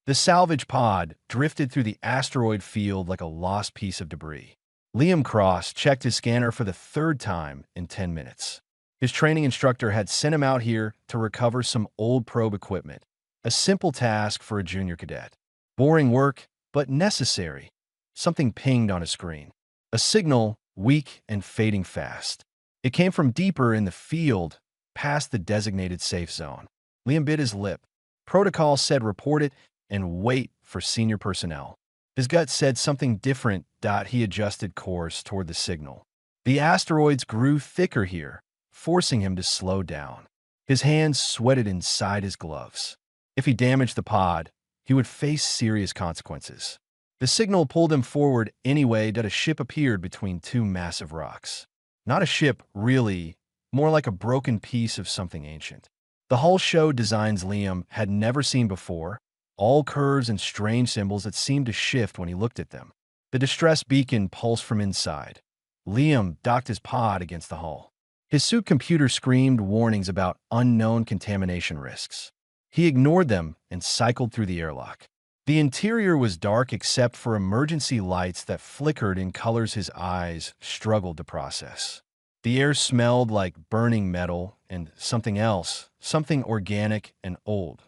The salvage pod drifted through the asteroid field like a lost piece of debris. Liam Cross checked his scanner for the third time in 10 minutes. His training instructor had sent him out here to recover some old probe equipment, a simple task for a junior cadet. Boring work, but necessary. Something pinged on his screen. A signal, weak and fading fast. It came from deeper in the field, past the designated safe zone. Liam bit his lip. Protocol said report it and wait for senior personnel. His gut said something different. He adjusted course toward the signal. The asteroids grew thicker here, forcing him to slow down. His hands sweated inside his gloves. If he damaged the pod, he would face serious consequences. The signal pulled him forward anyway. A ship appeared between two massive rocks. Not a ship, really, more like a broken piece of something ancient. The hull showed designs Liam had never seen before, all curves and strange symbols that seemed to shift when he looked at them. The distress beacon pulsed from inside. Liam docked his pod against the hull. His suit computer screamed warnings about unknown contamination risks. He ignored them and cycled through the airlock. The interior was dark except for emergency lights that flickered in colors his eyes struggled to process. The air smelled like burning metal and something else, something organic and old.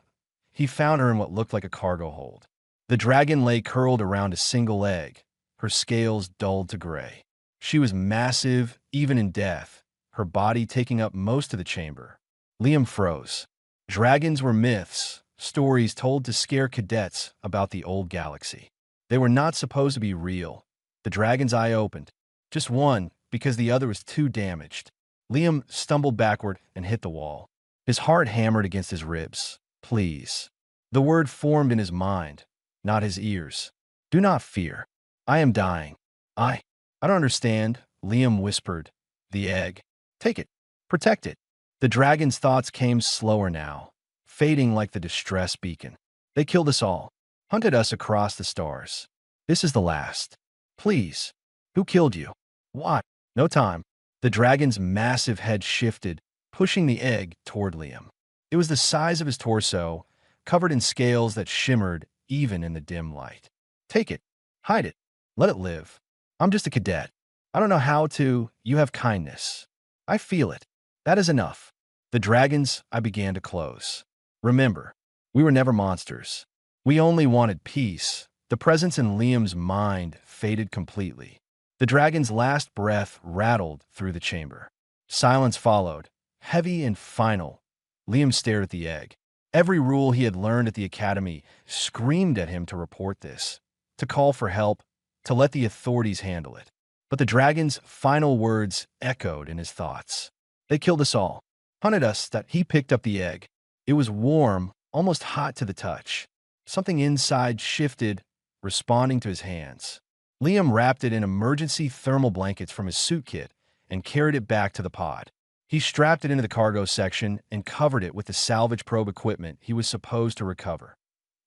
He found her in what looked like a cargo hold. The dragon lay curled around a single egg, her scales dulled to gray. She was massive, even in death, her body taking up most of the chamber. Liam froze. Dragons were myths, stories told to scare cadets about the old galaxy. They were not supposed to be real. The dragon's eye opened. Just one, because the other was too damaged. Liam stumbled backward and hit the wall. His heart hammered against his ribs. Please. The word formed in his mind, not his ears. Do not fear. I am dying. I don't understand, Liam whispered. The egg. Take it. Protect it. The dragon's thoughts came slower now, fading like the distress beacon. They killed us all, hunted us across the stars. This is the last. Please. Who killed you? Why? No time. The dragon's massive head shifted, pushing the egg toward Liam. It was the size of his torso, covered in scales that shimmered even in the dim light. Take it. Hide it. Let it live. I'm just a cadet. I don't know how to. You have kindness. I feel it. That is enough. The dragon's eye began to close. Remember, we were never monsters. We only wanted peace. The presence in Liam's mind faded completely. The dragon's last breath rattled through the chamber. Silence followed, heavy and final. Liam stared at the egg. Every rule he had learned at the academy screamed at him to report this, to call for help, to let the authorities handle it. But the dragon's final words echoed in his thoughts. They killed us all, hunted us. That he picked up the egg. It was warm, almost hot to the touch. Something inside shifted, responding to his hands. Liam wrapped it in emergency thermal blankets from his suit kit and carried it back to the pod. He strapped it into the cargo section and covered it with the salvage probe equipment he was supposed to recover.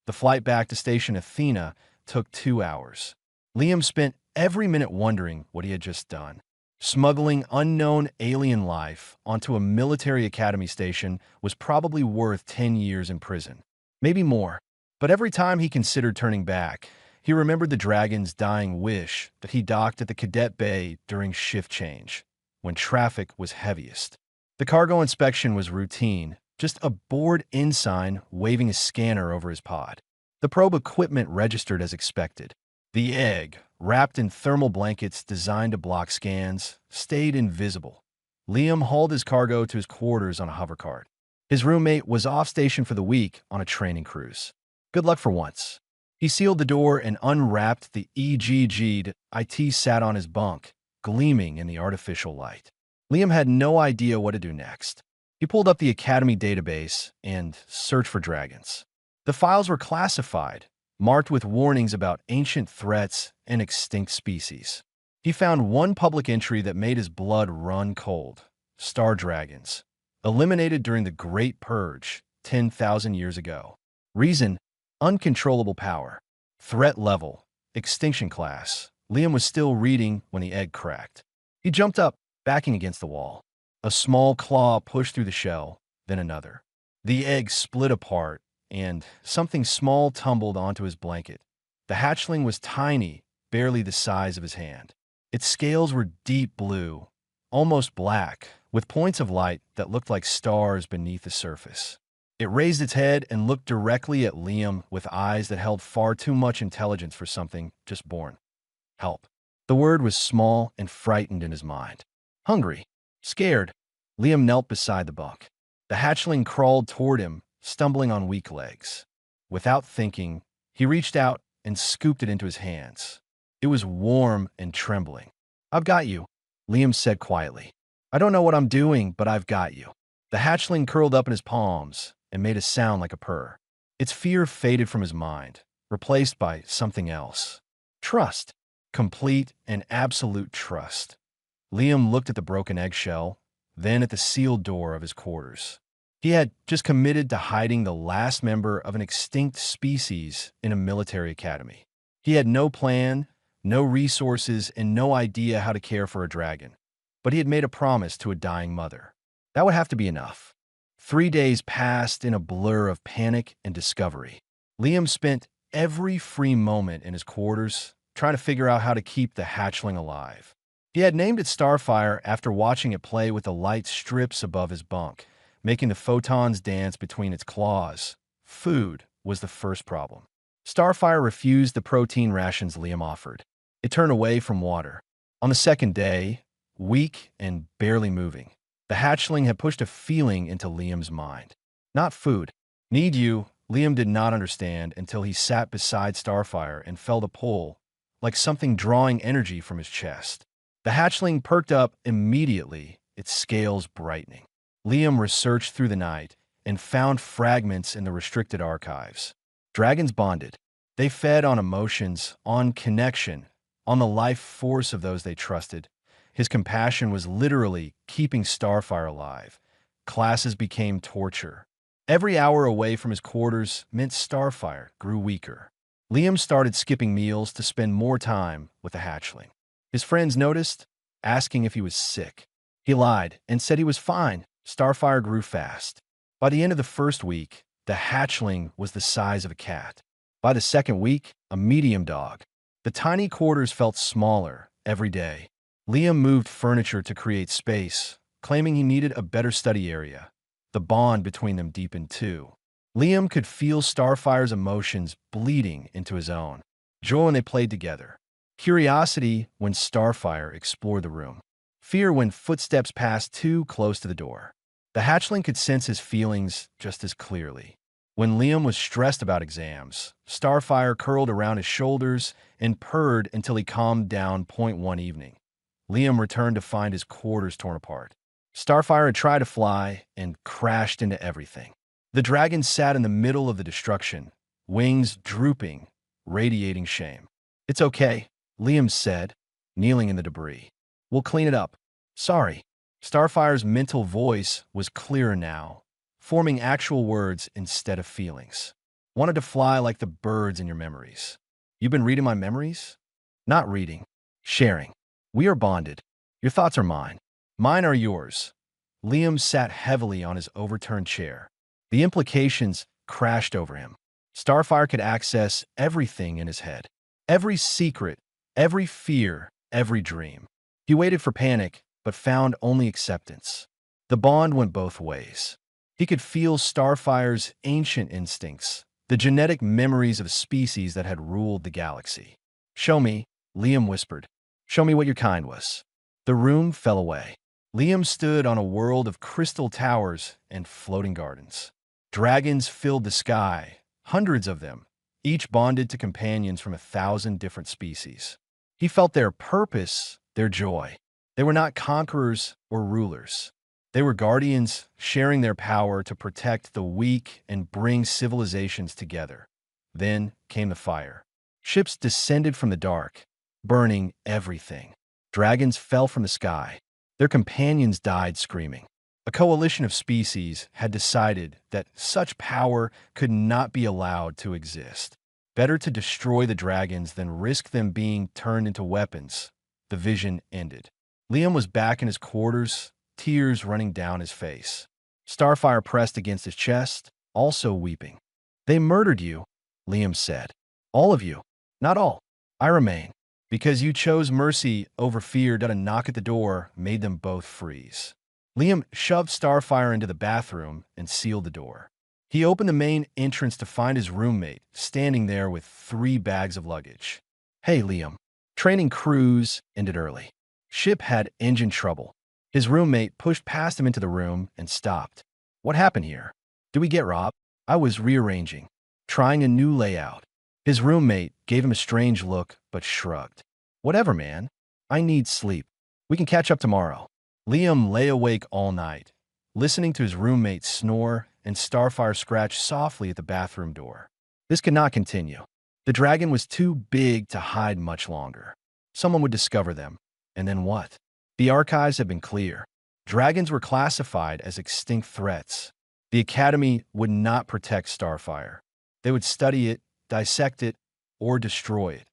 The flight back to Station Athena took 2 hours. Liam spent every minute wondering what he had just done. Smuggling unknown alien life onto a military academy station was probably worth 10 years in prison. Maybe more. But every time he considered turning back, he remembered the dragon's dying wish that he docked at the cadet bay during shift change, when traffic was heaviest. The cargo inspection was routine, just a bored ensign waving a scanner over his pod. The probe equipment registered as expected. The egg, wrapped in thermal blankets designed to block scans, stayed invisible. Liam hauled his cargo to his quarters on a hovercart. His roommate was off station for the week on a training cruise. Good luck for once. He sealed the door and unwrapped the EGG'd. IT sat on his bunk, gleaming in the artificial light. Liam had no idea what to do next. He pulled up the Academy database and searched for dragons. The files were classified, marked with warnings about ancient threats and extinct species. He found one public entry that made his blood run cold. Star dragons, eliminated during the Great Purge 10,000 years ago. Reason: uncontrollable power. Threat level: extinction class. Liam was still reading when the egg cracked. He jumped up, backing against the wall. A small claw pushed through the shell, then another. The egg split apart, and something small tumbled onto his blanket. The hatchling was tiny, barely the size of his hand. Its scales were deep blue, almost black, with points of light that looked like stars beneath the surface. It raised its head and looked directly at Liam with eyes that held far too much intelligence for something just born. Help. The word was small and frightened in his mind. Hungry. Scared. Liam knelt beside the bunk. The hatchling crawled toward him, stumbling on weak legs. Without thinking, he reached out and scooped it into his hands. It was warm and trembling. "I've got you," Liam said quietly. "I don't know what I'm doing, but I've got you." The hatchling curled up in his palms and made a sound like a purr. Its fear faded from his mind, replaced by something else. Trust. Complete and absolute trust. Liam looked at the broken eggshell, then at the sealed door of his quarters. He had just committed to hiding the last member of an extinct species in a military academy. He had no plan, no resources, and no idea how to care for a dragon. But he had made a promise to a dying mother. That would have to be enough. 3 days passed in a blur of panic and discovery. Liam spent every free moment in his quarters trying to figure out how to keep the hatchling alive. He had named it Starfire after watching it play with the light strips above his bunk, making the photons dance between its claws. Food was the first problem. Starfire refused the protein rations Liam offered. It turned away from water. On the second day, weak and barely moving, the hatchling had pushed a feeling into Liam's mind. Not food. Need you, Liam did not understand until he sat beside Starfire and felt a pull, like something drawing energy from his chest. The hatchling perked up immediately, its scales brightening. Liam researched through the night and found fragments in the restricted archives. Dragons bonded. They fed on emotions, on connection, on the life force of those they trusted. His compassion was literally keeping Starfire alive. Classes became torture. Every hour away from his quarters meant Starfire grew weaker. Liam started skipping meals to spend more time with the hatchling. His friends noticed, asking if he was sick. He lied and said he was fine. Starfire grew fast. By the end of the first week, the hatchling was the size of a cat. By the second week, a medium dog. The tiny quarters felt smaller every day. Liam moved furniture to create space, claiming he needed a better study area. The bond between them deepened too. Liam could feel Starfire's emotions bleeding into his own. Joy when they played together. Curiosity when Starfire explored the room. Fear when footsteps passed too close to the door. The hatchling could sense his feelings just as clearly. When Liam was stressed about exams, Starfire curled around his shoulders and purred until he calmed down. One evening, Liam returned to find his quarters torn apart. Starfire had tried to fly and crashed into everything. The dragon sat in the middle of the destruction, wings drooping, radiating shame. "It's okay," Liam said, kneeling in the debris. "We'll clean it up." "Sorry." Starfire's mental voice was clearer now, forming actual words instead of feelings. "Wanted to fly like the birds in your memories." "You've been reading my memories?" "Not reading. Sharing. We are bonded. Your thoughts are mine. Mine are yours." Liam sat heavily on his overturned chair. The implications crashed over him. Starfire could access everything in his head. Every secret, every fear, every dream. He waited for panic, but found only acceptance. The bond went both ways. He could feel Starfire's ancient instincts, the genetic memories of species that had ruled the galaxy. "Show me," Liam whispered. "Show me what your kind was." The room fell away. Liam stood on a world of crystal towers and floating gardens. Dragons filled the sky, hundreds of them, each bonded to companions from 1,000 different species. He felt their purpose, their joy. They were not conquerors or rulers. They were guardians, sharing their power to protect the weak and bring civilizations together. Then came the fire. Ships descended from the dark, burning everything. Dragons fell from the sky. Their companions died screaming. A coalition of species had decided that such power could not be allowed to exist. Better to destroy the dragons than risk them being turned into weapons. The vision ended. Liam was back in his quarters, tears running down his face. Starfire pressed against his chest, also weeping. They murdered you, Liam said. All of you. Not all. I remain. Because you chose mercy over fear. A knock at the door made them both freeze. Liam shoved Starfire into the bathroom and sealed the door. He opened the main entrance to find his roommate standing there with 3 bags of luggage. Hey, Liam. Training cruise ended early. Ship had engine trouble. His roommate pushed past him into the room and stopped. What happened here? Did we get robbed? I was rearranging, trying a new layout. His roommate gave him a strange look, but shrugged. Whatever, man. I need sleep. We can catch up tomorrow. Liam lay awake all night, listening to his roommate snore and Starfire scratch softly at the bathroom door. This could not continue. The dragon was too big to hide much longer. Someone would discover them. And then what? The archives had been clear. Dragons were classified as extinct threats. The Academy would not protect Starfire. They would study it, dissect it, or destroy it.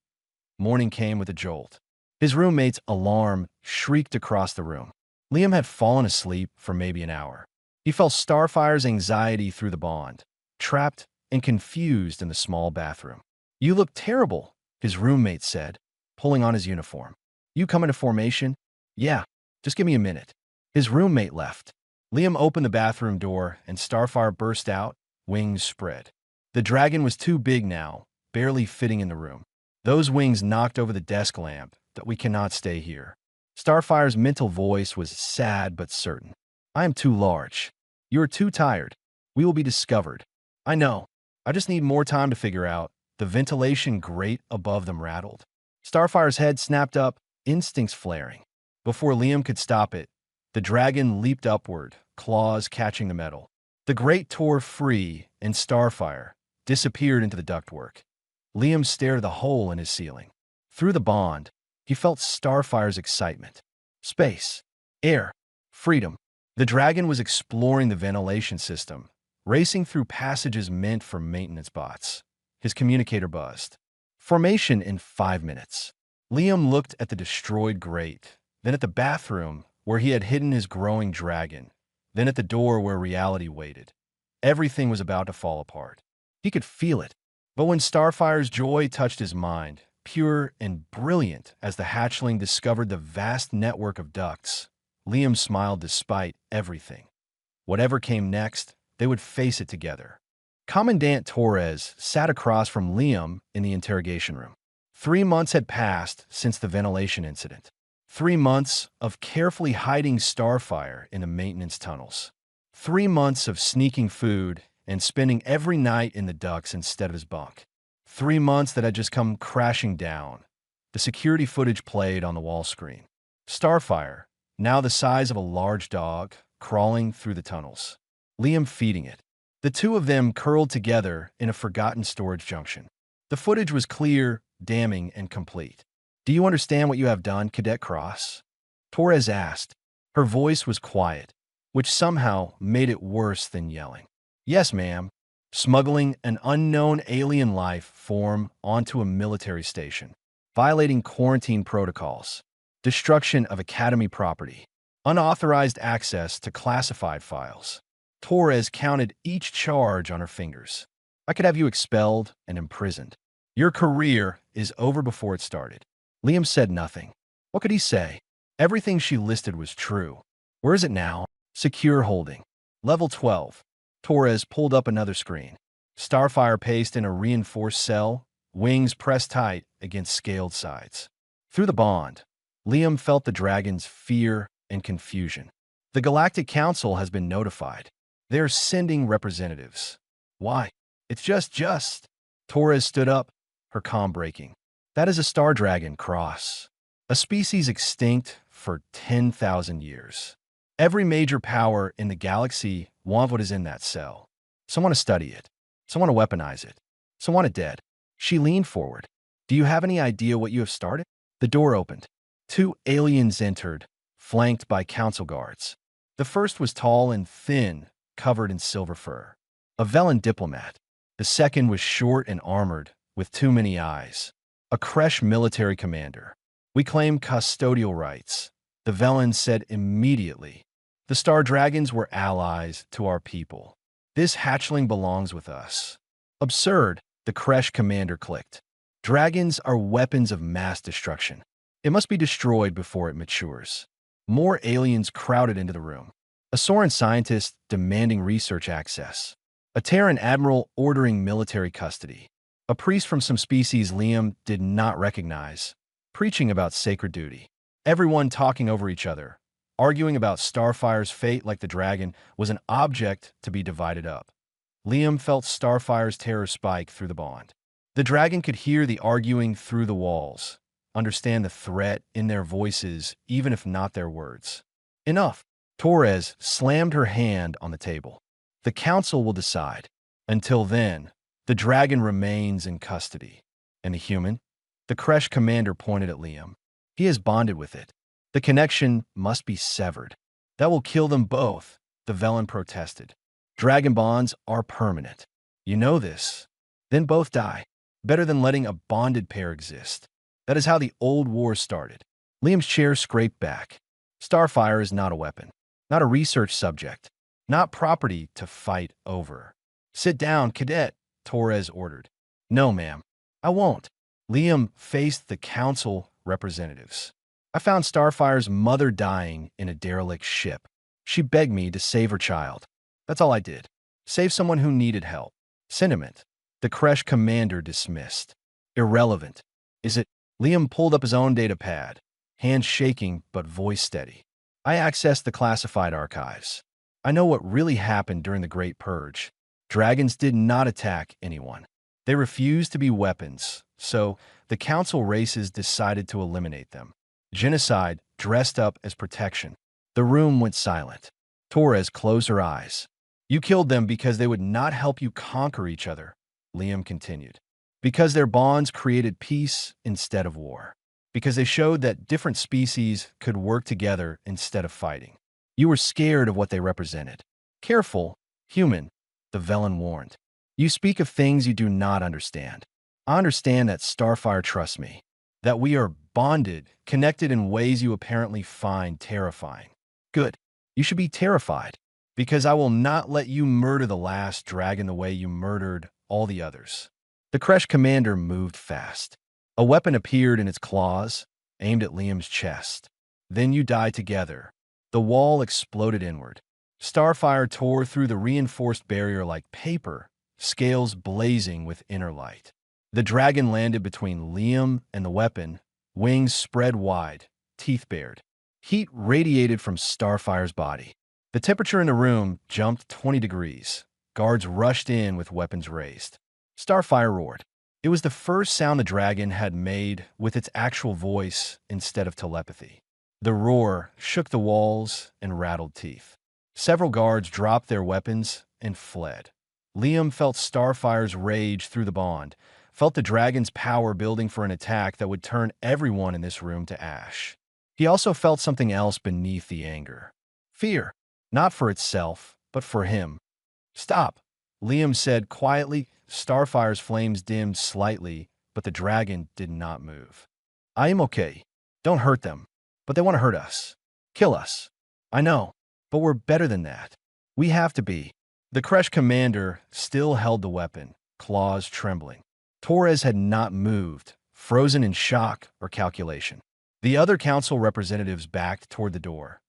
Morning came with a jolt. His roommate's alarm shrieked across the room. Liam had fallen asleep for maybe an hour. He felt Starfire's anxiety through the bond, trapped and confused in the small bathroom. You look terrible, his roommate said, pulling on his uniform. You come into formation? Yeah, just give me a minute. His roommate left. Liam opened the bathroom door and Starfire burst out, wings spread. The dragon was too big now, barely fitting in the room. Those wings knocked over the desk lamp. That we cannot stay here. Starfire's mental voice was sad but certain. I am too large. You are too tired. We will be discovered. I know. I just need more time to figure out. The ventilation grate above them rattled. Starfire's head snapped up, instincts flaring. Before Liam could stop it, the dragon leaped upward, claws catching the metal. The grate tore free, and Starfire disappeared into the ductwork. Liam stared at the hole in his ceiling. Through the bond, he felt Starfire's excitement. Space, air, freedom. The dragon was exploring the ventilation system, racing through passages meant for maintenance bots. His communicator buzzed. Formation in 5 minutes. Liam looked at the destroyed grate, then at the bathroom where he had hidden his growing dragon, then at the door where reality waited. Everything was about to fall apart. He could feel it. But when Starfire's joy touched his mind, pure and brilliant as the hatchling discovered the vast network of ducts, Liam smiled despite everything. Whatever came next, they would face it together. Commandant Torres sat across from Liam in the interrogation room. 3 months had passed since the ventilation incident. 3 months of carefully hiding Starfire in the maintenance tunnels. 3 months of sneaking food and spending every night in the ducts instead of his bunk. 3 months that had just come crashing down. The security footage played on the wall screen. Starfire, now the size of a large dog, crawling through the tunnels. Liam feeding it. The two of them curled together in a forgotten storage junction. The footage was clear, damning, and complete. Do you understand what you have done, Cadet Cross? Torres asked. Her voice was quiet, which somehow made it worse than yelling. Yes, ma'am. Smuggling an unknown alien life form onto a military station, violating quarantine protocols, destruction of Academy property, unauthorized access to classified files. Torres counted each charge on her fingers. I could have you expelled and imprisoned. Your career is over before it started. Liam said nothing. What could he say? Everything she listed was true. Where is it now? Secure holding. Level 12. Torres pulled up another screen. Starfire paced in a reinforced cell, wings pressed tight against scaled sides. Through the bond, Liam felt the dragon's fear and confusion. The Galactic Council has been notified. They're sending representatives. Why? It's just. Torres stood up, her calm breaking. That is a star dragon, Cross. A species extinct for 10,000 years. Every major power in the galaxy wants what is in that cell. Some want to study it. Some want to weaponize it. Some want it dead. She leaned forward. Do you have any idea what you have started? The door opened. 2 aliens entered, flanked by council guards. The first was tall and thin, covered in silver fur. A Velen diplomat. The second was short and armored, with too many eyes. A Kresh military commander. We claim custodial rights. The Velen said immediately. The Star Dragons were allies to our people. This hatchling belongs with us. Absurd, the Kresh commander clicked. Dragons are weapons of mass destruction. It must be destroyed before it matures. More aliens crowded into the room. A Soren scientist demanding research access. A Terran admiral ordering military custody. A priest from some species Liam did not recognize, preaching about sacred duty. Everyone talking over each other, arguing about Starfire's fate like the dragon was an object to be divided up. Liam felt Starfire's terror spike through the bond. The dragon could hear the arguing through the walls, understand the threat in their voices, even if not their words. Enough. Torres slammed her hand on the table. The council will decide. Until then, the dragon remains in custody. And the human? The Kresh commander pointed at Liam. He has bonded with it. The connection must be severed. That will kill them both, the Velen protested. Dragon bonds are permanent. You know this. Then both die. Better than letting a bonded pair exist. That is how the old war started. Liam's chair scraped back. Starfire is not a weapon. Not a research subject. Not property to fight over. Sit down, Cadet, Torres ordered. No, ma'am. I won't. Liam faced the council representatives. I found Starfire's mother dying in a derelict ship. She begged me to save her child. That's all I did. Save someone who needed help. Sentiment. The Kresh commander dismissed. Irrelevant. Is it? Liam pulled up his own data pad, hands shaking but voice steady. I accessed the classified archives. I know what really happened during the Great Purge. Dragons did not attack anyone. They refused to be weapons, so the council races decided to eliminate them. Genocide dressed up as protection. The room went silent. Torres closed her eyes. You killed them because they would not help you conquer each other, Liam continued. Because their bonds created peace instead of war. Because they showed that different species could work together instead of fighting. You were scared of what they represented. Careful, human, the Velen warned. You speak of things you do not understand. I understand that Starfire trusts me. That we are bonded, connected in ways you apparently find terrifying. Good. You should be terrified. Because I will not let you murder the last dragon the way you murdered all the others. The Kresh commander moved fast. A weapon appeared in its claws, aimed at Liam's chest. Then you die together. The wall exploded inward. Starfire tore through the reinforced barrier like paper, scales blazing with inner light. The dragon landed between Liam and the weapon, wings spread wide, teeth bared. Heat radiated from Starfire's body. The temperature in the room jumped 20 degrees. Guards rushed in with weapons raised. Starfire roared. It was the first sound the dragon had made with its actual voice instead of telepathy. The roar shook the walls and rattled teeth. Several guards dropped their weapons and fled. Liam felt Starfire's rage through the bond, felt the dragon's power building for an attack that would turn everyone in this room to ash. He also felt something else beneath the anger. Fear, not for itself, but for him. Stop, Liam said quietly. Starfire's flames dimmed slightly, but the dragon did not move. I am okay. Don't hurt them. But they want to hurt us. Kill us. I know, but we're better than that. We have to be. The Kresh commander still held the weapon, claws trembling. Torres had not moved, frozen in shock or calculation. The other council representatives backed toward the door.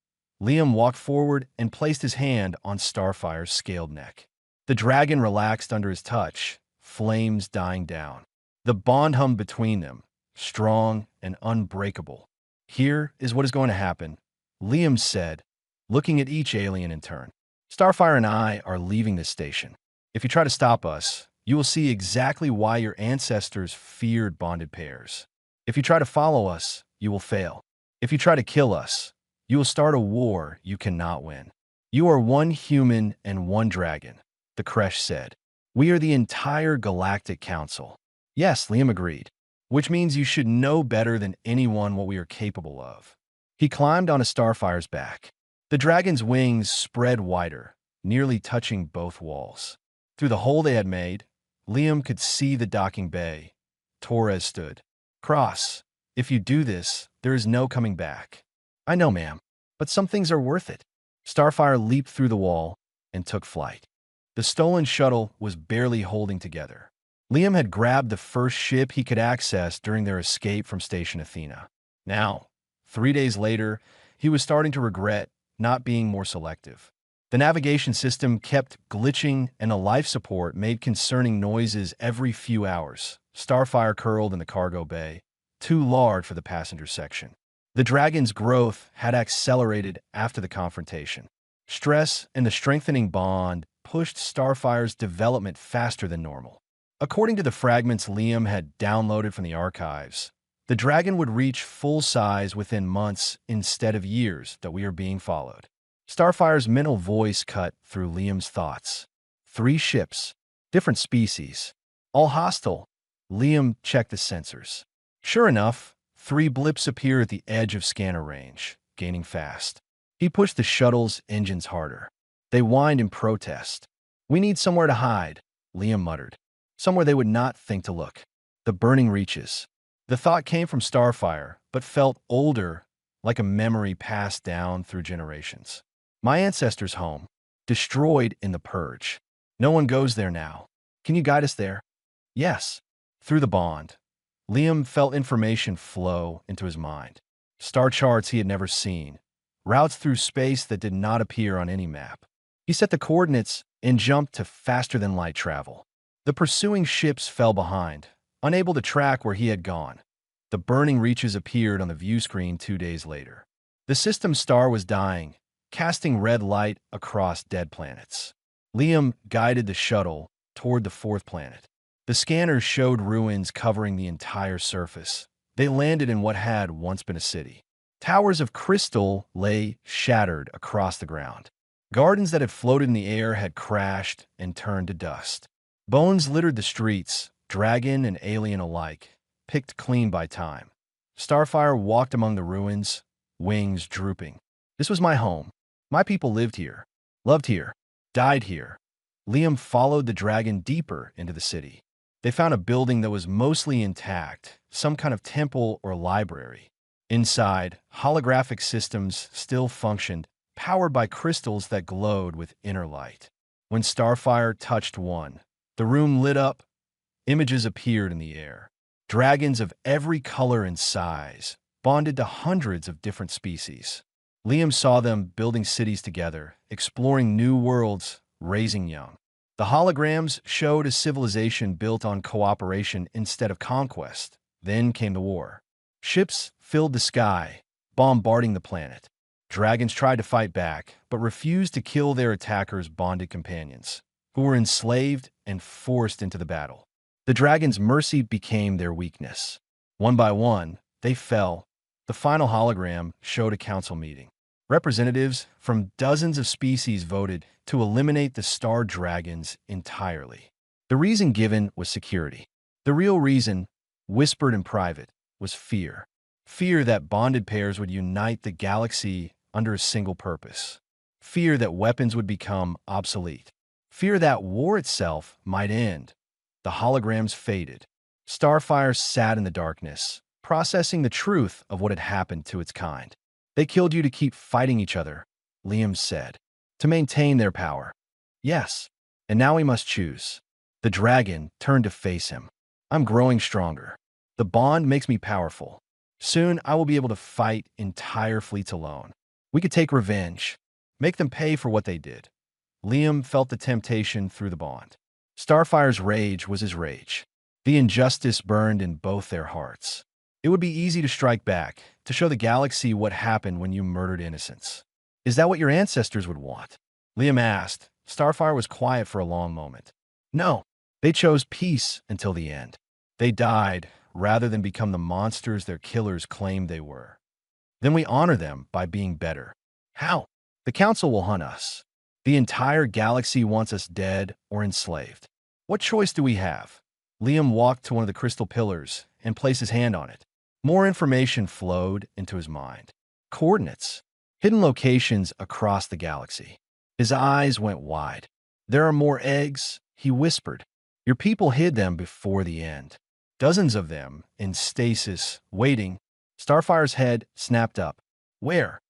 Liam walked forward and placed his hand on Starfire's scaled neck. The dragon relaxed under his touch, flames dying down. The bond hummed between them, strong and unbreakable. Here is what is going to happen, Liam said, looking at each alien in turn. Starfire and I are leaving this station. If you try to stop us, you will see exactly why your ancestors feared bonded pairs. If you try to follow us, you will fail. If you try to kill us, you will start a war you cannot win. You are one human and one dragon, the Kresh said. We are the entire Galactic Council. Yes, Liam agreed. Which means you should know better than anyone what we are capable of. He climbed onto Starfire's back. The dragon's wings spread wider, nearly touching both walls. Through the hole they had made, Liam could see the docking bay. Torres stood. Cross, if you do this, there is no coming back. I know, ma'am, but some things are worth it. Starfire leaped through the wall and took flight. The stolen shuttle was barely holding together. Liam had grabbed the first ship he could access during their escape from Station Athena. Now, 3 days later, he was starting to regret not being more selective. The navigation system kept glitching, and the life support made concerning noises every few hours. Starfire curled in the cargo bay, too large for the passenger section. The Dragon's growth had accelerated after the confrontation. Stress and the strengthening bond pushed Starfire's development faster than normal. According to the fragments Liam had downloaded from the archives, the Dragon would reach full size within months instead of years that we are being followed. Starfire's mental voice cut through Liam's thoughts. 3 ships, different species, all hostile. Liam checked the sensors. Sure enough, 3 blips appear at the edge of scanner range, gaining fast. He pushed the shuttle's engines harder. They whined in protest. "We need somewhere to hide," Liam muttered. "Somewhere they would not think to look." The burning reaches. The thought came from Starfire, but felt older, like a memory passed down through generations. "My ancestors' home, destroyed in the purge. No one goes there now. Can you guide us there?" "Yes." Through the bond, Liam felt information flow into his mind. Star charts he had never seen, routes through space that did not appear on any map. He set the coordinates and jumped to faster-than-light travel. The pursuing ships fell behind, unable to track where he had gone. The burning reaches appeared on the view screen 2 days later. The system star was dying, casting red light across dead planets. Liam guided the shuttle toward the 4th planet. The scanners showed ruins covering the entire surface. They landed in what had once been a city. Towers of crystal lay shattered across the ground. Gardens that had floated in the air had crashed and turned to dust. Bones littered the streets, dragon and alien alike, picked clean by time. Starfire walked among the ruins, wings drooping. "This was my home. My people lived here, loved here, died here." Liam followed the Dragon deeper into the city. They found a building that was mostly intact, some kind of temple or library. Inside, holographic systems still functioned, powered by crystals that glowed with inner light. When Starfire touched one, the room lit up. Images appeared in the air. Dragons of every color and size, bonded to hundreds of different species. Liam saw them building cities together, exploring new worlds, raising young. The holograms showed a civilization built on cooperation instead of conquest. Then came the war. Ships filled the sky, bombarding the planet. Dragons tried to fight back, but refused to kill their attackers' bonded companions, who were enslaved and forced into the battle. The Dragon's mercy became their weakness. One by one, they fell. The final hologram showed a council meeting. Representatives from dozens of species voted to eliminate the star dragons entirely. The reason given was security. The real reason, whispered in private, was fear. Fear that bonded pairs would unite the galaxy under a single purpose. Fear that weapons would become obsolete. Fear that war itself might end. The holograms faded. Starfire sat in the darkness, processing the truth of what had happened to its kind. "They killed you to keep fighting each other," Liam said. "To maintain their power." "Yes, and now we must choose." The Dragon turned to face him. "I'm growing stronger. The bond makes me powerful. Soon I will be able to fight entire fleets alone. We could take revenge, make them pay for what they did." Liam felt the temptation through the bond. Starfire's rage was his rage. The injustice burned in both their hearts. It would be easy to strike back, to show the galaxy what happened when you murdered innocents. "Is that what your ancestors would want?" Liam asked. Starfire was quiet for a long moment. "No, they chose peace until the end. They died rather than become the monsters their killers claimed they were. Then we honor them by being better." "How?" "The Council will hunt us. The entire galaxy wants us dead or enslaved. What choice do we have?" Liam walked to one of the crystal pillars and placed his hand on it. More information flowed into his mind. Coordinates. Hidden locations across the galaxy. His eyes went wide. "There are more eggs," he whispered. "Your people hid them before the end. Dozens of them in stasis, waiting." Starfire's head snapped up. "Where?"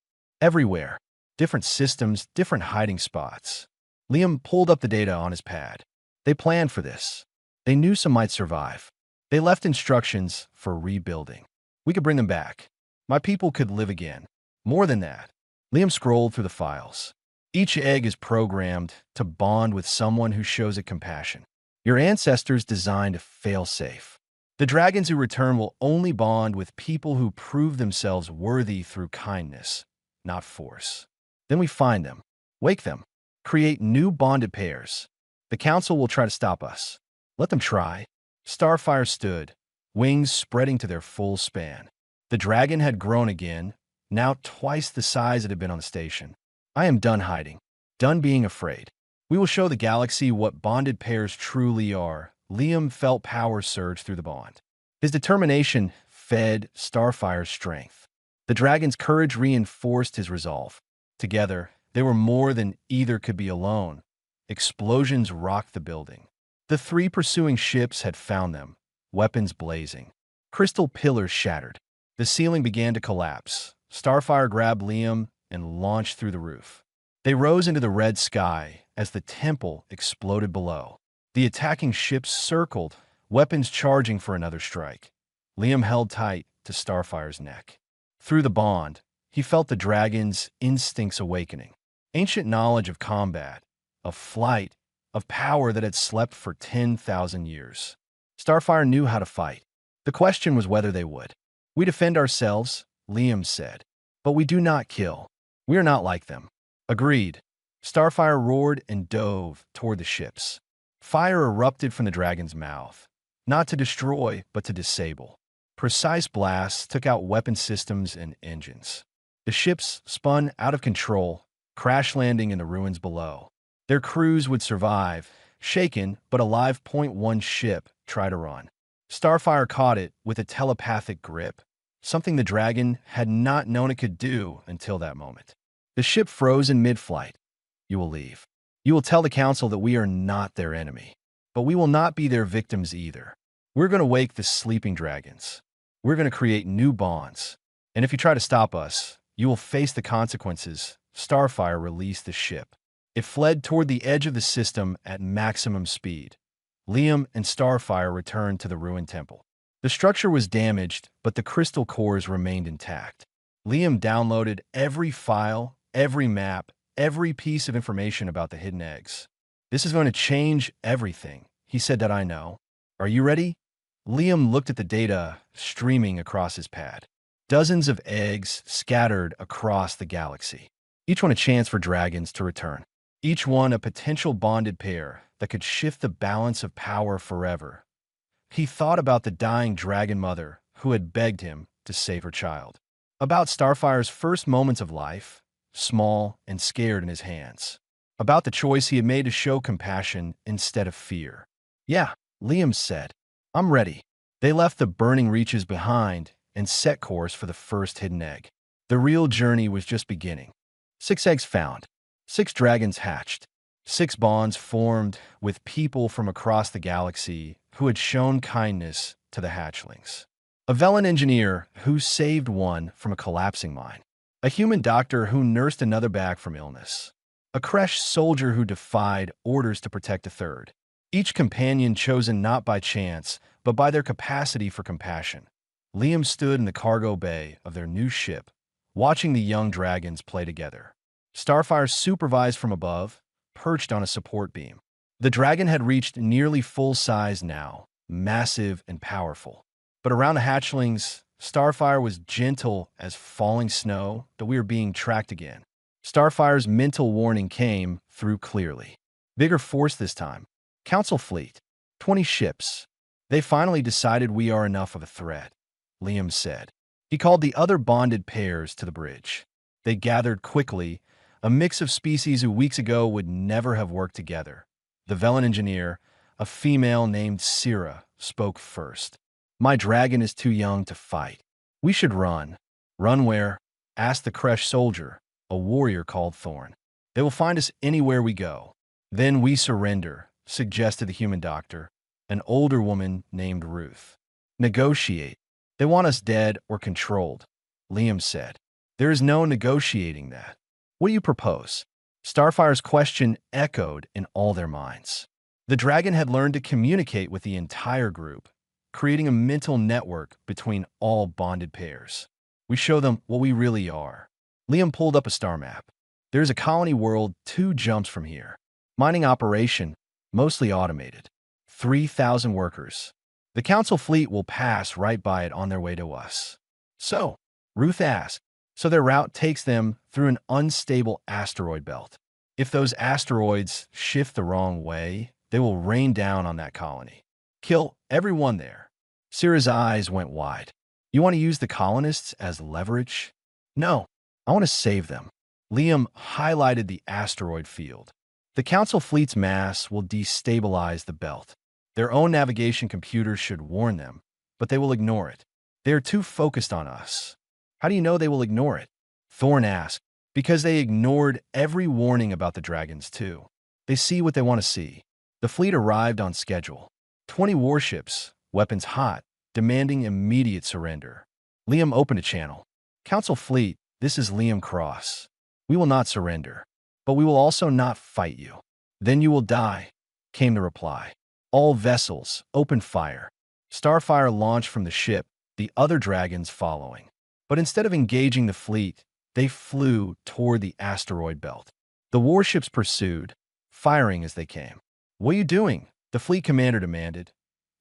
"Everywhere. Different systems, different hiding spots. Liam pulled up the data on his pad. They planned for this. They knew some might survive. They left instructions for rebuilding. We could bring them back. My people could live again. More than that. Liam scrolled through the files. Each egg is programmed to bond with someone who shows it compassion. Your ancestors designed a fail-safe. The dragons who return will only bond with people who prove themselves worthy through kindness, not force. Then we find them, wake them, create new bonded pairs. The council will try to stop us. Let them try. Starfire stood, wings spreading to their full span. The dragon had grown again, now twice the size it had been on the station. I am done hiding, done being afraid. We will show the galaxy what bonded pairs truly are. Liam felt power surge through the bond. His determination fed Starfire's strength. The dragon's courage reinforced his resolve. Together, they were more than either could be alone. Explosions rocked the building. The three pursuing ships had found them, weapons blazing. Crystal pillars shattered. The ceiling began to collapse. Starfire grabbed Liam and launched through the roof. They rose into the red sky as the temple exploded below. The attacking ships circled, weapons charging for another strike. Liam held tight to Starfire's neck. Through the bond, he felt the dragon's instincts awakening. Ancient knowledge of combat, of flight, of power that had slept for 10,000 years. Starfire knew how to fight. The question was whether they would. We defend ourselves, Liam said, but we do not kill. We are not like them. Agreed. Starfire roared and dove toward the ships. Fire erupted from the dragon's mouth, not to destroy, but to disable. Precise blasts took out weapon systems and engines. The ships spun out of control, crash landing in the ruins below. Their crews would survive, shaken but alive. One ship tried to run. Starfire caught it with a telepathic grip, something the dragon had not known it could do until that moment. The ship froze in mid-flight. You will leave. You will tell the council that we are not their enemy, but we will not be their victims either. We're going to wake the sleeping dragons. We're going to create new bonds. And if you try to stop us, you will face the consequences. Starfire released the ship. It fled toward the edge of the system at maximum speed. Liam and Starfire returned to the ruined temple. The structure was damaged, but the crystal cores remained intact. Liam downloaded every file, every map, every piece of information about the hidden eggs. This is going to change everything, he said. That I know. Are you ready? Liam looked at the data streaming across his pad. Dozens of eggs scattered across the galaxy. Each one a chance for dragons to return. Each one a potential bonded pair that could shift the balance of power forever. He thought about the dying dragon mother who had begged him to save her child. About Starfire's first moments of life, small and scared in his hands. About the choice he had made to show compassion instead of fear. Yeah, Liam said. I'm ready. They left the burning reaches behind and set course for the first hidden egg. The real journey was just beginning. 6 eggs found. 6 dragons hatched. 6 bonds formed with people from across the galaxy who had shown kindness to the hatchlings. A Velen engineer who saved one from a collapsing mine. A human doctor who nursed another back from illness. A Kresh soldier who defied orders to protect a third. Each companion chosen not by chance, but by their capacity for compassion. Liam stood in the cargo bay of their new ship, watching the young dragons play together. Starfire supervised from above, perched on a support beam. The dragon had reached nearly full size now, massive and powerful. But around the hatchlings, Starfire was gentle as falling snow. That we were being tracked again. Starfire's mental warning came through clearly. Bigger force this time. Council fleet. 20 ships. They finally decided we are enough of a threat, Liam said. He called the other bonded pairs to the bridge. They gathered quickly, a mix of species who weeks ago would never have worked together. The Velen engineer, a female named Syrah, spoke first. My dragon is too young to fight. We should run. Run where? Asked the Kresh soldier, a warrior called Thorn. They will find us anywhere we go. Then we surrender, suggested the human doctor, an older woman named Ruth. Negotiate. They want us dead or controlled, Liam said. There is no negotiating that. What do you propose? Starfire's question echoed in all their minds. The dragon had learned to communicate with the entire group, creating a mental network between all bonded pairs. We show them what we really are. Liam pulled up a star map. There's a colony world 2 jumps from here. Mining operation, mostly automated. 3,000 workers. The council fleet will pass right by it on their way to us. So, Ruth asked, so their route takes them through an unstable asteroid belt. If those asteroids shift the wrong way, they will rain down on that colony. Kill everyone there. Syrah's eyes went wide. You want to use the colonists as leverage? No, I want to save them. Liam highlighted the asteroid field. The council fleet's mass will destabilize the belt. Their own navigation computers should warn them, but they will ignore it. They are too focused on us. How do you know they will ignore it? Thorn asked. Because they ignored every warning about the dragons, too. They see what they want to see. The fleet arrived on schedule. 20 warships, weapons hot, demanding immediate surrender. Liam opened a channel. Council fleet, this is Liam Cross. We will not surrender, but we will also not fight you. Then you will die, came the reply. All vessels, open fire. Starfire launched from the ship, the other dragons following. But instead of engaging the fleet, they flew toward the asteroid belt. The warships pursued, firing as they came. What are you doing? The fleet commander demanded.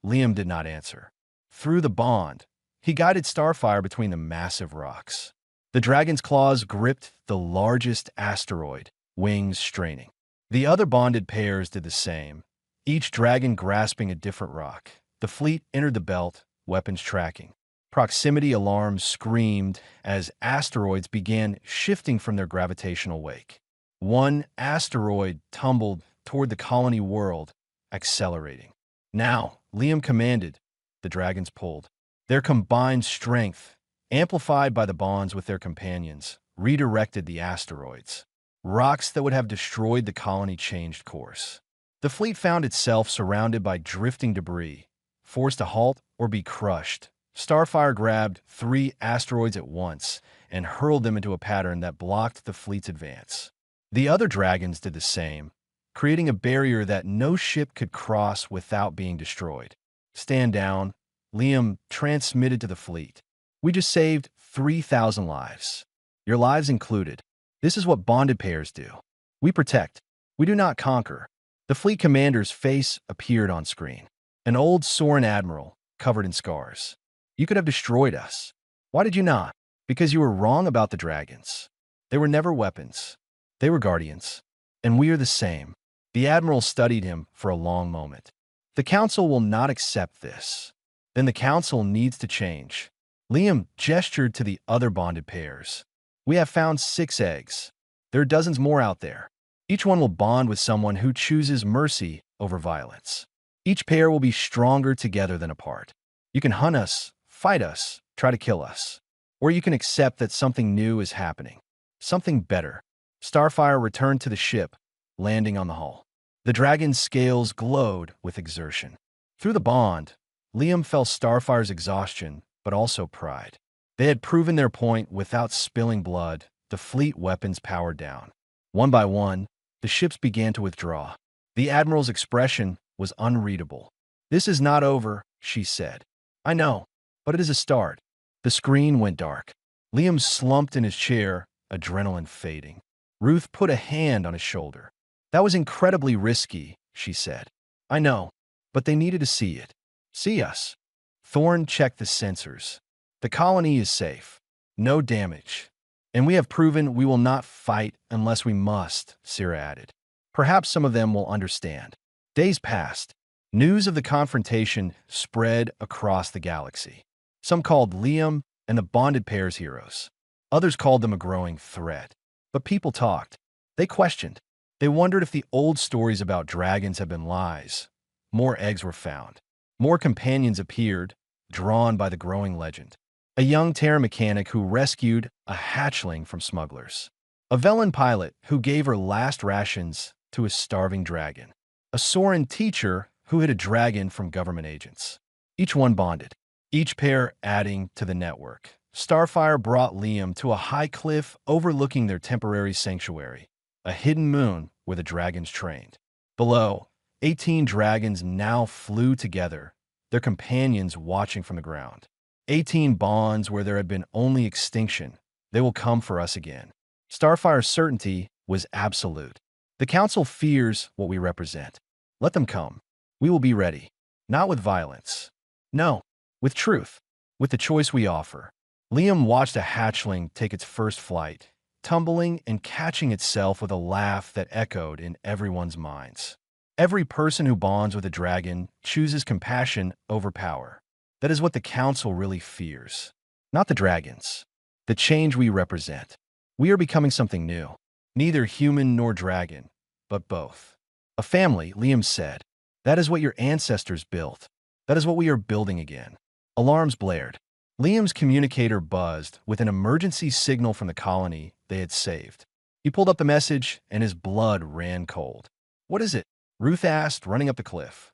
Liam did not answer. Through the bond, he guided Starfire between the massive rocks. The dragon's claws gripped the largest asteroid, wings straining. The other bonded pairs did the same, each dragon grasping a different rock. The fleet entered the belt, weapons tracking. Proximity alarms screamed as asteroids began shifting from their gravitational wake. One asteroid tumbled toward the colony world, accelerating. Now, Liam commanded. The dragons pulled. Their combined strength, amplified by the bonds with their companions, redirected the asteroids. Rocks that would have destroyed the colony changed course. The fleet found itself surrounded by drifting debris, forced to halt or be crushed. Starfire grabbed 3 asteroids at once and hurled them into a pattern that blocked the fleet's advance. The other dragons did the same, creating a barrier that no ship could cross without being destroyed. Stand down, Liam transmitted to the fleet. We just saved 3,000 lives. Your lives included. This is what bonded pairs do. We protect. We do not conquer. The fleet commander's face appeared on screen. An old Soren admiral, covered in scars. You could have destroyed us. Why did you not? Because you were wrong about the dragons. They were never weapons. They were guardians. And we are the same. The admiral studied him for a long moment. The council will not accept this. Then the council needs to change. Liam gestured to the other bonded pairs. We have found 6 eggs. There are dozens more out there. Each one will bond with someone who chooses mercy over violence. Each pair will be stronger together than apart. You can hunt us, fight us, try to kill us. Or you can accept that something new is happening. Something better. Starfire returned to the ship, landing on the hull. The dragon's scales glowed with exertion. Through the bond, Liam felt Starfire's exhaustion, but also pride. They had proven their point without spilling blood, the fleet weapons powered down. One by one, the ships began to withdraw. The admiral's expression was unreadable. This is not over, she said. I know, but it is a start. The screen went dark. Liam slumped in his chair, adrenaline fading. Ruth put a hand on his shoulder. That was incredibly risky, she said. I know, but they needed to see it. See us. Thorn checked the sensors. The colony is safe. No damage. And we have proven we will not fight unless we must, Syrah added. Perhaps some of them will understand. Days passed. News of the confrontation spread across the galaxy. Some called Liam and the bonded pairs heroes. Others called them a growing threat. But people talked. They questioned. They wondered if the old stories about dragons had been lies. More eggs were found. More companions appeared, drawn by the growing legend. A young Terra mechanic who rescued a hatchling from smugglers. A Velen pilot who gave her last rations to a starving dragon. A Soren teacher who hid a dragon from government agents. Each one bonded, each pair adding to the network. Starfire brought Liam to a high cliff overlooking their temporary sanctuary. a hidden moon where the dragons trained. Below, 18 dragons now flew together, their companions watching from the ground. 18 bonds where there had been only extinction. They will come for us again. Starfire's certainty was absolute. The Council fears what we represent. Let them come. We will be ready. Not with violence. No, with truth. With the choice we offer. Liam watched a hatchling take its first flight, tumbling and catching itself with a laugh that echoed in everyone's minds. Every person who bonds with a dragon chooses compassion over power. That is what the Council really fears. Not the dragons. The change we represent. We are becoming something new. Neither human nor dragon, but both. A family, Liam said. That is what your ancestors built. That is what we are building again. Alarms blared. Liam's communicator buzzed with an emergency signal from the colony they had saved. He pulled up the message, and his blood ran cold. What is it? Ruth asked, running up the cliff.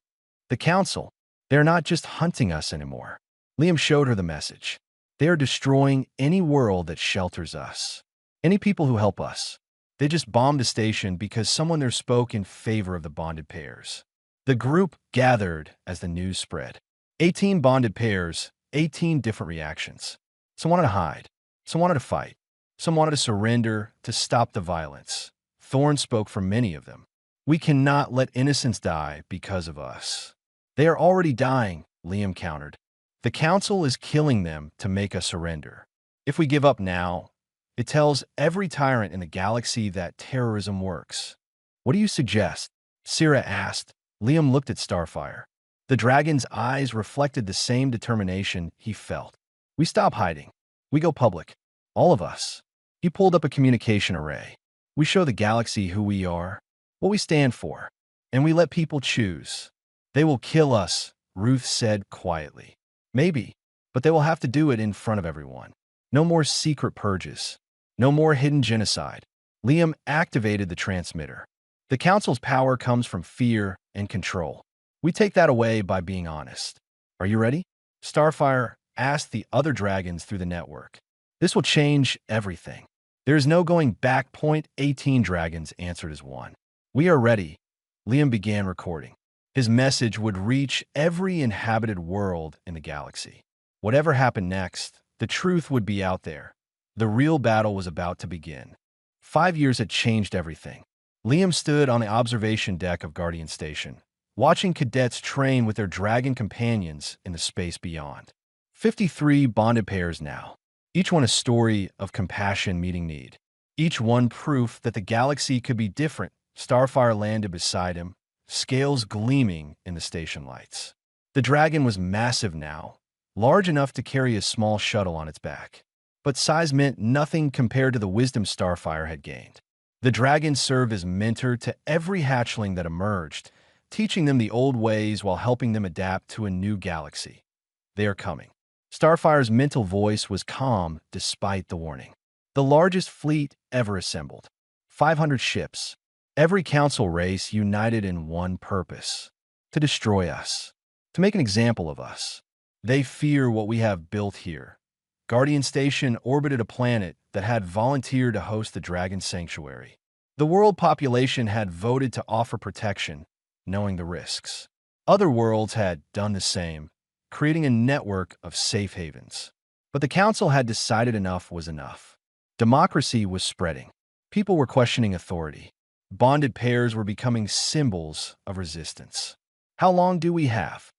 The Council. They are not just hunting us anymore. Liam showed her the message. They are destroying any world that shelters us. Any people who help us. They just bombed the station because someone there spoke in favor of the bonded pairs. The group gathered as the news spread. 18 bonded pairs, 18 different reactions. Some wanted to hide. Some wanted to fight. Some wanted to surrender to stop the violence. Thorn spoke for many of them. We cannot let innocents die because of us. They are already dying, Liam countered. The Council is killing them to make us surrender. If we give up now, it tells every tyrant in the galaxy that terrorism works. What do you suggest? Syrah asked. Liam looked at Starfire. The dragon's eyes reflected the same determination he felt. We stop hiding. We go public. All of us. He pulled up a communication array. We show the galaxy who we are, what we stand for, and we let people choose. They will kill us, Ruth said quietly. Maybe, but they will have to do it in front of everyone. No more secret purges. No more hidden genocide. Liam activated the transmitter. The Council's power comes from fear and control. We take that away by being honest. Are you ready? Starfire asked the other dragons through the network. This will change everything. There is no going back. 18 dragons answered as one. We are ready. Liam began recording. His message would reach every inhabited world in the galaxy. Whatever happened next, the truth would be out there. The real battle was about to begin. 5 years had changed everything. Liam stood on the observation deck of Guardian Station, watching cadets train with their dragon companions in the space beyond. 53 bonded pairs now, each one a story of compassion meeting need. Each one proof that the galaxy could be different. Starfire landed beside him, scales gleaming in the station lights. The dragon was massive now, large enough to carry a small shuttle on its back. But size meant nothing compared to the wisdom Starfire had gained. The dragon served as mentor to every hatchling that emerged, teaching them the old ways while helping them adapt to a new galaxy. They are coming. Starfire's mental voice was calm despite the warning. The largest fleet ever assembled. 500 ships. Every council race united in one purpose. To destroy us. To make an example of us. They fear what we have built here. Guardian Station orbited a planet that had volunteered to host the Dragon Sanctuary. The world population had voted to offer protection, knowing the risks. Other worlds had done the same, creating a network of safe havens. But the Council had decided enough was enough. Democracy was spreading. People were questioning authority. Bonded pairs were becoming symbols of resistance. How long do we have?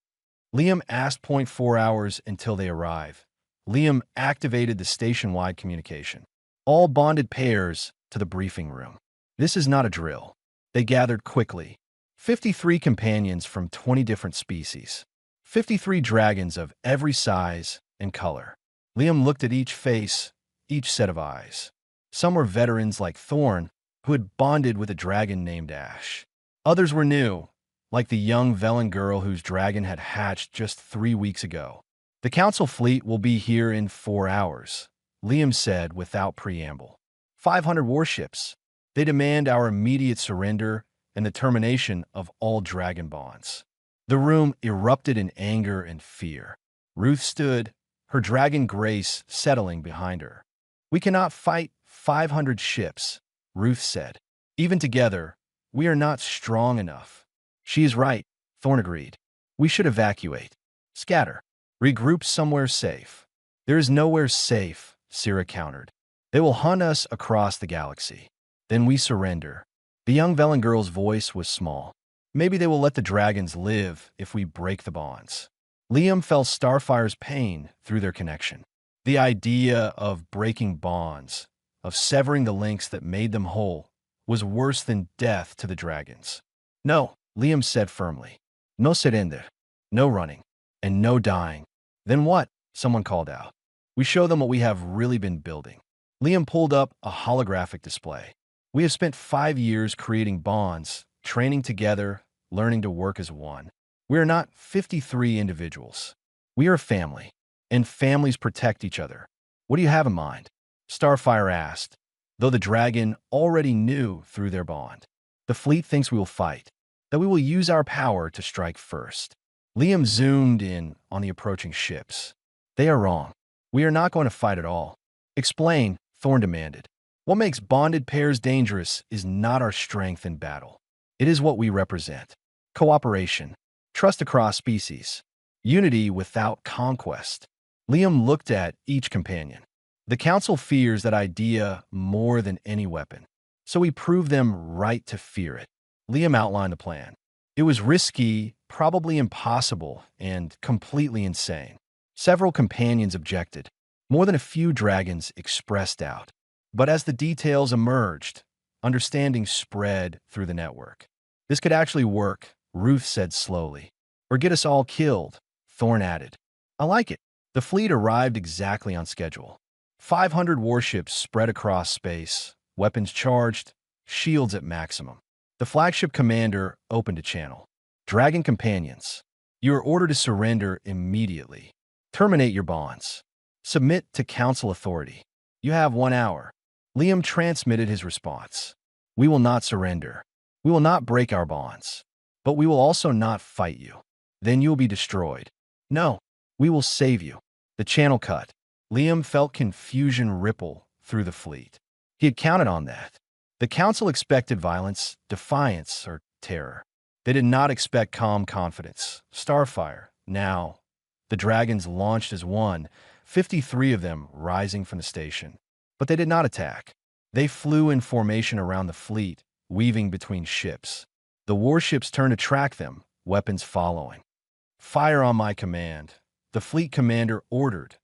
Liam asked. 4 hours until they arrive. Liam activated the station-wide communication. All bonded pairs to the briefing room. This is not a drill. They gathered quickly. 53 companions from 20 different species. 53 dragons of every size and color. Liam looked at each face, each set of eyes. Some were veterans like Thorn, who had bonded with a dragon named Ash. Others were new, like the young Velen girl whose dragon had hatched just 3 weeks ago. The Council fleet will be here in 4 hours, Liam said without preamble. 500 warships. They demand our immediate surrender and the termination of all dragon bonds. The room erupted in anger and fear. Ruth stood, her dragon grace settling behind her. We cannot fight 500 ships, Ruth said. Even together, we are not strong enough. She is right, Thorn agreed. We should evacuate. Scatter. Regroup somewhere safe. There is nowhere safe, Syrah countered. They will hunt us across the galaxy. Then we surrender. The young Velen girl's voice was small. Maybe they will let the dragons live if we break the bonds. Liam felt Starfire's pain through their connection. The idea of breaking bonds, of severing the links that made them whole, was worse than death to the dragons. No, Liam said firmly. No surrender. No running. And no dying. Then what? Someone called out. We show them what we have really been building. Liam pulled up a holographic display. We have spent 5 years creating bonds, training together, learning to work as one. We are not 53 individuals. We are a family, and families protect each other. What do you have in mind? Starfire asked, though the dragon already knew through their bond. The fleet thinks we will fight, that we will use our power to strike first. Liam zoomed in on the approaching ships. They are wrong. We are not going to fight at all. Explain, Thorn demanded. What makes bonded pairs dangerous is not our strength in battle. It is what we represent. Cooperation, trust across species, unity without conquest. Liam looked at each companion. The Council fears that idea more than any weapon, so we prove them right to fear it. Liam outlined the plan. It was risky, probably impossible, and completely insane. Several companions objected. More than a few dragons expressed doubt. But as the details emerged, understanding spread through the network. This could actually work, Ruth said slowly. Or get us all killed, Thorn added. I like it. The fleet arrived exactly on schedule. 500 warships spread across space, weapons charged, shields at maximum. The flagship commander opened a channel. Dragon companions, you are ordered to surrender immediately. Terminate your bonds. Submit to Council authority. You have 1 hour. Liam transmitted his response. We will not surrender. We will not break our bonds. But we will also not fight you. Then you will be destroyed. No, we will save you. The channel cut. Liam felt confusion ripple through the fleet. He had counted on that. The Council expected violence, defiance, or terror. They did not expect calm confidence. Starfire. Now, the dragons launched as one, 53 of them rising from the station. But they did not attack. They flew in formation around the fleet, weaving between ships. The warships turned to track them, weapons following. Fire on my command, the fleet commander ordered.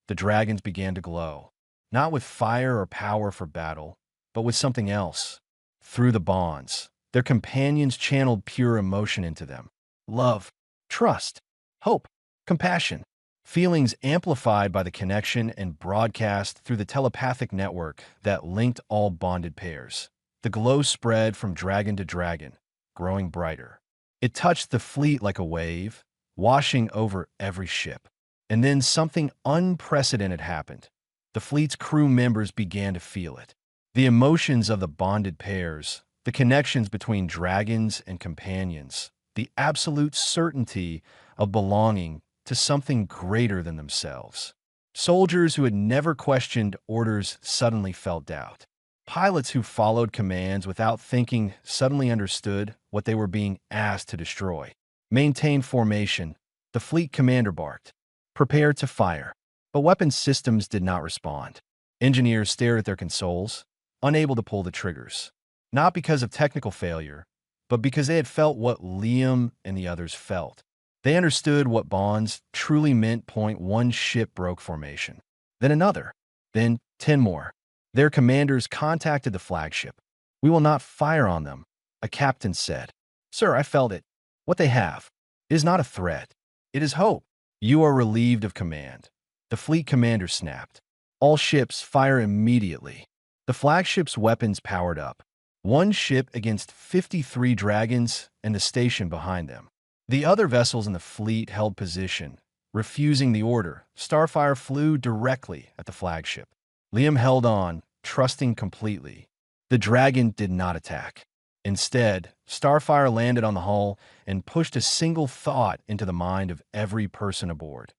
The dragons began to glow, not with fire or power for battle, but with something else. Through the bonds, their companions channeled pure emotion into them. Love, trust, hope, compassion. Feelings amplified by the connection and broadcast through the telepathic network that linked all bonded pairs. The glow spread from dragon to dragon, growing brighter. It touched the fleet like a wave, washing over every ship. And then something unprecedented happened. The fleet's crew members began to feel it. The emotions of the bonded pairs, the connections between dragons and companions, the absolute certainty of belonging to something greater than themselves. Soldiers who had never questioned orders suddenly felt doubt. Pilots who followed commands without thinking suddenly understood what they were being asked to destroy. Maintain formation, the fleet commander barked. Prepare to fire. But weapons systems did not respond. Engineers stared at their consoles, unable to pull the triggers. Not because of technical failure, but because they had felt what Liam and the others felt. They understood what bonds truly meant. Point one ship broke formation. Then another. Then 10 more. Their commanders contacted the flagship. We will not fire on them, a captain said. Sir, I felt it. What they have is not a threat. It is hope. You are relieved of command. The fleet commander snapped. All ships fire immediately. The flagship's weapons powered up. 1 ship against 53 dragons and the station behind them. The other vessels in the fleet held position. Refusing the order, Starfire flew directly at the flagship. Liam held on, trusting completely. The dragon did not attack. Instead, Starfire landed on the hull and pushed a single thought into the mind of every person aboard.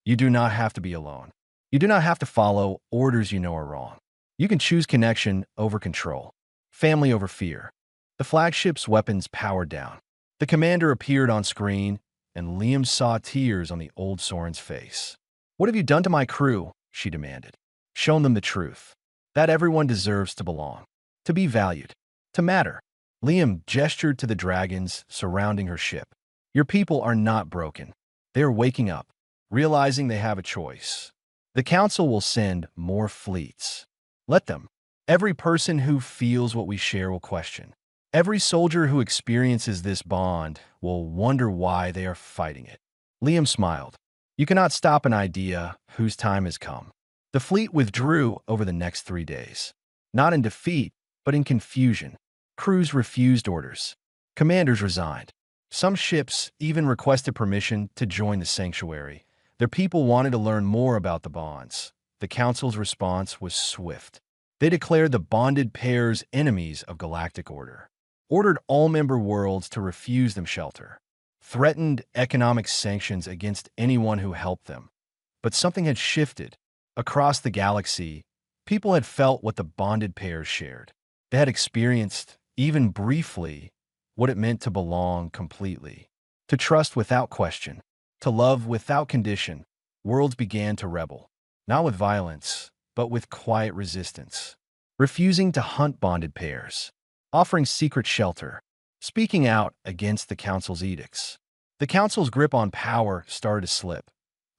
You do not have to be alone. You do not have to follow orders you know are wrong. You can choose connection over control. Family over fear. The flagship's weapons powered down. The commander appeared on screen, and Liam saw tears on the old Soren's face. "What have you done to my crew?" she demanded. "Shown them the truth. That everyone deserves to belong, to be valued, to matter." Liam gestured to the dragons surrounding her ship. "Your people are not broken. They are waking up, realizing they have a choice. The Council will send more fleets. Let them. Every person who feels what we share will question. Every soldier who experiences this bond will wonder why they are fighting it." Liam smiled. "You cannot stop an idea whose time has come." The fleet withdrew over the next 3 days. Not in defeat, but in confusion. Crews refused orders. Commanders resigned. Some ships even requested permission to join the sanctuary. Their people wanted to learn more about the bonds. The Council's response was swift. They declared the bonded pairs enemies of galactic order, ordered all member worlds to refuse them shelter, threatened economic sanctions against anyone who helped them. But something had shifted. Across the galaxy, people had felt what the bonded pairs shared. They had experienced, even briefly, what it meant to belong completely, to trust without question, to love without condition. Worlds began to rebel, not with violence, but with quiet resistance, refusing to hunt bonded pairs, offering secret shelter, speaking out against the Council's edicts. The Council's grip on power started to slip.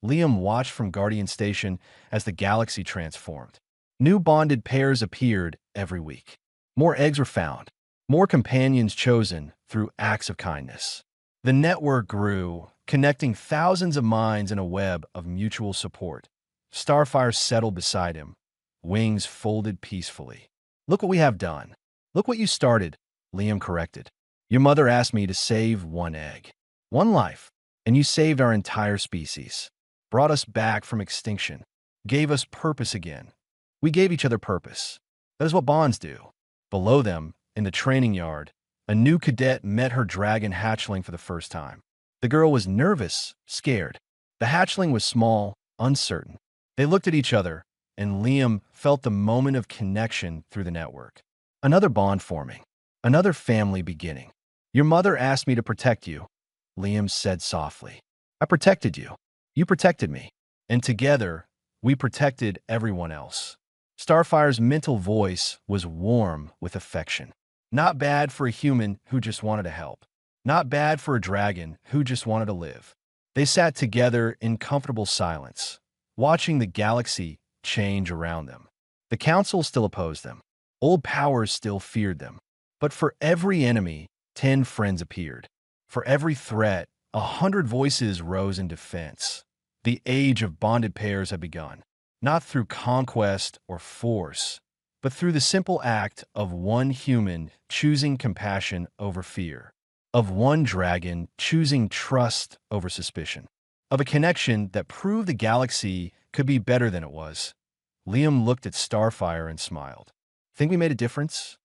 Liam watched from Guardian Station as the galaxy transformed. New bonded pairs appeared every week. More eggs were found, more companions chosen through acts of kindness. The network grew, connecting thousands of minds in a web of mutual support. Starfire settled beside him, wings folded peacefully. "Look what we have done. Look what you started," Liam corrected. "Your mother asked me to save one egg, one life, and you saved our entire species, brought us back from extinction, gave us purpose again. We gave each other purpose. That is what bonds do." Below them, in the training yard, a new cadet met her dragon hatchling for the first time. The girl was nervous, scared. The hatchling was small, uncertain. They looked at each other, and Liam felt the moment of connection through the network. Another bond forming, another family beginning. "Your mother asked me to protect you," Liam said softly. "I protected you. You protected me. And together, we protected everyone else." Starfire's mental voice was warm with affection. Not bad for a human who just wanted to help. Not bad for a dragon who just wanted to live. They sat together in comfortable silence, watching the galaxy change around them. The Council still opposed them. Old powers still feared them. But for every enemy, 10 friends appeared. For every threat, 100 voices rose in defense. The age of bonded pairs had begun. Not through conquest or force, but through the simple act of one human choosing compassion over fear, of one dragon choosing trust over suspicion, of a connection that proved the galaxy could be better than it was. Liam looked at Starfire and smiled. "Think we made a difference?"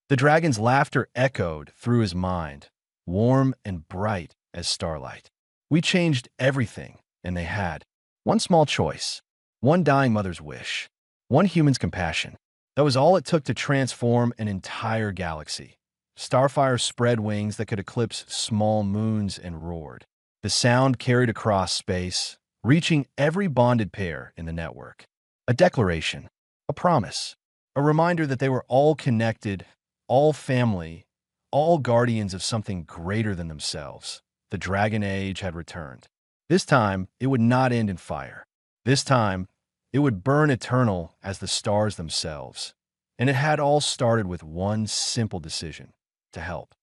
The dragon's laughter echoed through his mind, warm and bright as starlight. "We changed everything, and they had. One small choice. One dying mother's wish. One human's compassion. That was all it took to transform an entire galaxy." Starfire spread wings that could eclipse small moons and roared. The sound carried across space, reaching every bonded pair in the network. A declaration, a promise, a reminder that they were all connected, all family, all guardians of something greater than themselves. The Dragon Age had returned. This time, it would not end in fire. This time, it would burn eternal as the stars themselves. And it had all started with one simple decision: to help.